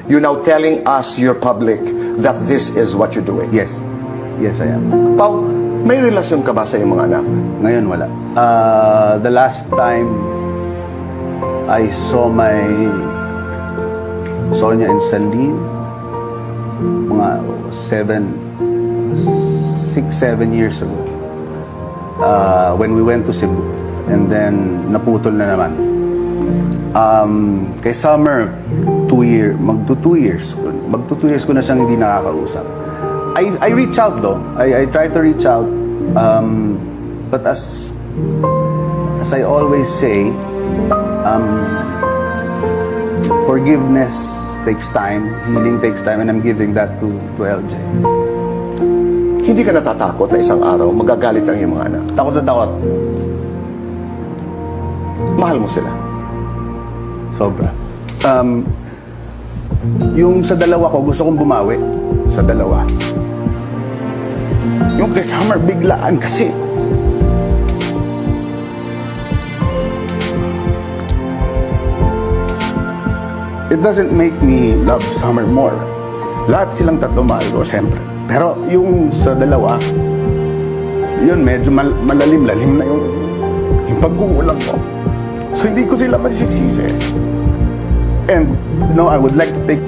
You're now telling us, your public, that this is what you're doing. Yes. Yes, I am. Pao, may relasyon ka ba sa iyong mga anak? Ngayon, wala. The last time I saw my Sonia and Celine, mga 6-7 years ago, when we went to Cebu, and then naputol na naman. Kay Summer, magto 2 years ko na siyang hindi nakakausap. I reach out though. I try to reach out, but as I always say, forgiveness takes time, healing takes time, and I'm giving that to LJ. Hindi ka natatakot na isang araw magagalit ang iyong mga anak? Takot na takot. Mahal mo sila? Sobra. Yung sa dalawa ko, gusto kong bumawi. Sa dalawa. Yung kay Summer, biglaan kasi. It doesn't make me love Summer more. Lahat silang tatlo mahal ko, siyempre. Pero yung sa dalawa, yun, medyo malalim-lalim na yung pag-uulang ko. So hindi ko sila masisisi. And, I would like to take